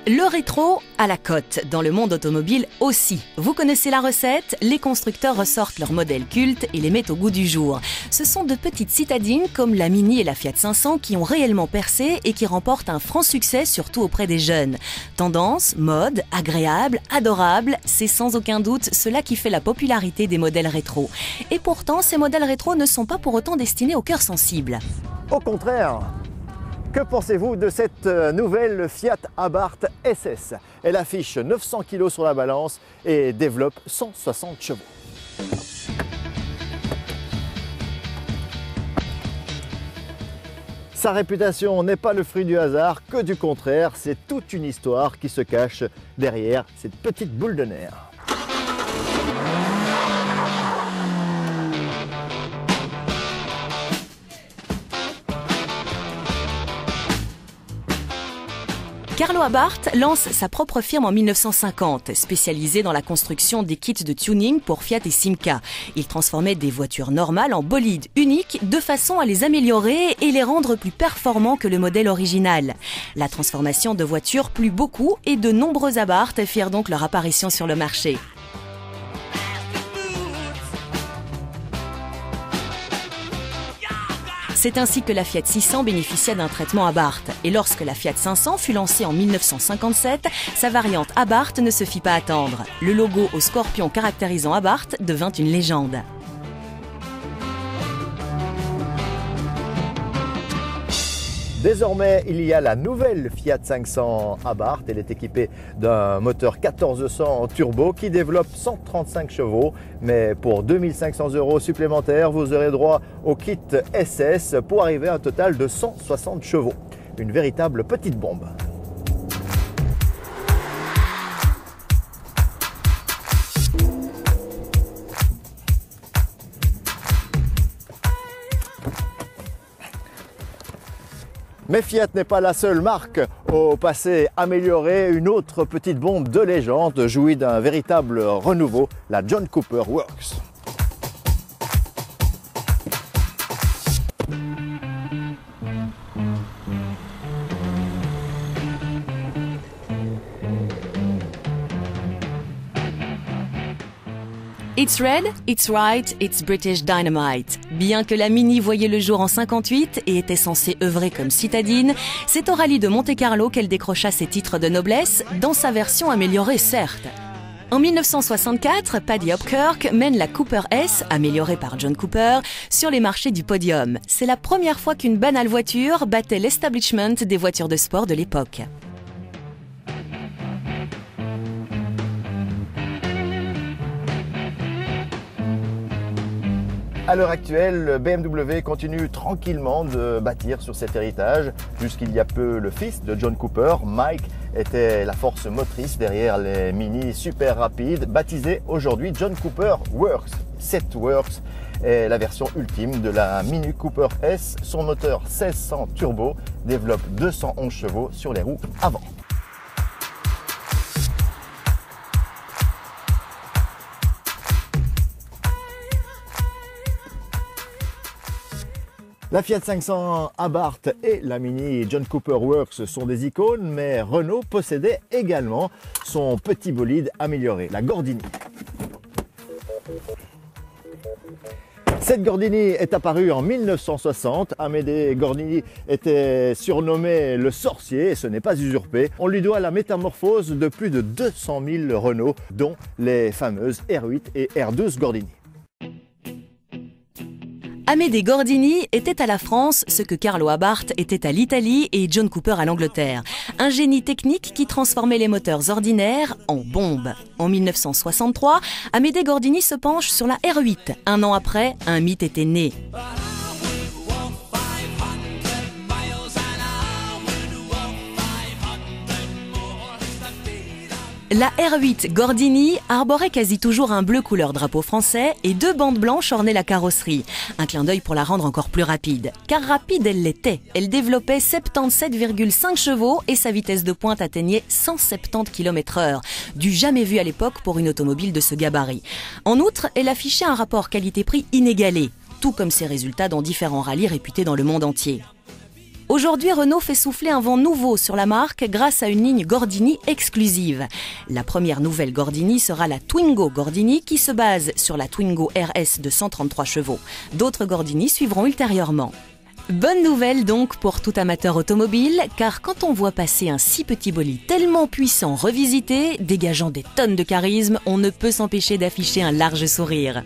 Le rétro à la cote, dans le monde automobile aussi. Vous connaissez la recette, les constructeurs ressortent leurs modèles cultes et les mettent au goût du jour. Ce sont de petites citadines comme la Mini et la Fiat 500 qui ont réellement percé et qui remportent un franc succès surtout auprès des jeunes. Tendance, mode, agréable, adorable, c'est sans aucun doute cela qui fait la popularité des modèles rétro. Et pourtant, ces modèles rétro ne sont pas pour autant destinés aux cœurs sensibles. Au contraire. Que pensez-vous de cette nouvelle Fiat Abarth SS? Elle affiche 900 kg sur la balance et développe 160 chevaux. Sa réputation n'est pas le fruit du hasard, que du contraire, c'est toute une histoire qui se cache derrière cette petite boule de nerfs. Carlo Abarth lance sa propre firme en 1950, spécialisée dans la construction des kits de tuning pour Fiat et Simca. Il transformait des voitures normales en bolides uniques de façon à les améliorer et les rendre plus performants que le modèle original. La transformation de voitures plut beaucoup et de nombreux Abarth firent donc leur apparition sur le marché. C'est ainsi que la Fiat 600 bénéficia d'un traitement Abarth. Et lorsque la Fiat 500 fut lancée en 1957, sa variante Abarth ne se fit pas attendre. Le logo au scorpion caractérisant Abarth devint une légende. Désormais, il y a la nouvelle Fiat 500 Abarth. Elle est équipée d'un moteur 1400 turbo qui développe 135 chevaux. Mais pour 2500 € supplémentaires, vous aurez droit au kit SS pour arriver à un total de 160 chevaux. Une véritable petite bombe. Mais Fiat n'est pas la seule marque au passé amélioré. Une autre petite bombe de légende jouit d'un véritable renouveau, la John Cooper Works. It's red, it's right, it's British Dynamite. Bien que la Mini voyait le jour en 58 et était censée œuvrer comme citadine, c'est au rallye de Monte-Carlo qu'elle décrocha ses titres de noblesse, dans sa version améliorée certes. En 1964, Paddy Hopkirk mène la Cooper S, améliorée par John Cooper, sur les marchés du podium. C'est la première fois qu'une banale voiture battait l'establishment des voitures de sport de l'époque. À l'heure actuelle, BMW continue tranquillement de bâtir sur cet héritage. Jusqu'il y a peu, le fils de John Cooper, Mike, était la force motrice derrière les Mini super rapides, baptisés aujourd'hui John Cooper Works. Cette Works est la version ultime de la Mini Cooper S. Son moteur 1600 turbo développe 211 chevaux sur les roues avant. La Fiat 500 Abarth et la Mini John Cooper Works sont des icônes, mais Renault possédait également son petit bolide amélioré, la Gordini. Cette Gordini est apparue en 1960. Amédée Gordini était surnommé le sorcier et ce n'est pas usurpé. On lui doit la métamorphose de plus de 200 000 Renault, dont les fameuses R8 et R12 Gordini. Amédée Gordini était à la France ce que Carlo Abarth était à l'Italie et John Cooper à l'Angleterre. Un génie technique qui transformait les moteurs ordinaires en bombes. En 1963, Amédée Gordini se penche sur la R8. Un an après, un mythe était né. La R8 Gordini arborait quasi toujours un bleu couleur drapeau français et 2 bandes blanches ornaient la carrosserie. Un clin d'œil pour la rendre encore plus rapide. Car rapide, elle l'était. Elle développait 77,5 chevaux et sa vitesse de pointe atteignait 170 km/h. Du jamais vu à l'époque pour une automobile de ce gabarit. En outre, elle affichait un rapport qualité-prix inégalé, tout comme ses résultats dans différents rallyes réputés dans le monde entier. Aujourd'hui, Renault fait souffler un vent nouveau sur la marque grâce à une ligne Gordini exclusive. La première nouvelle Gordini sera la Twingo Gordini qui se base sur la Twingo RS de 133 chevaux. D'autres Gordini suivront ultérieurement. Bonne nouvelle donc pour tout amateur automobile, car quand on voit passer un si petit bolide tellement puissant revisité, dégageant des tonnes de charisme, on ne peut s'empêcher d'afficher un large sourire.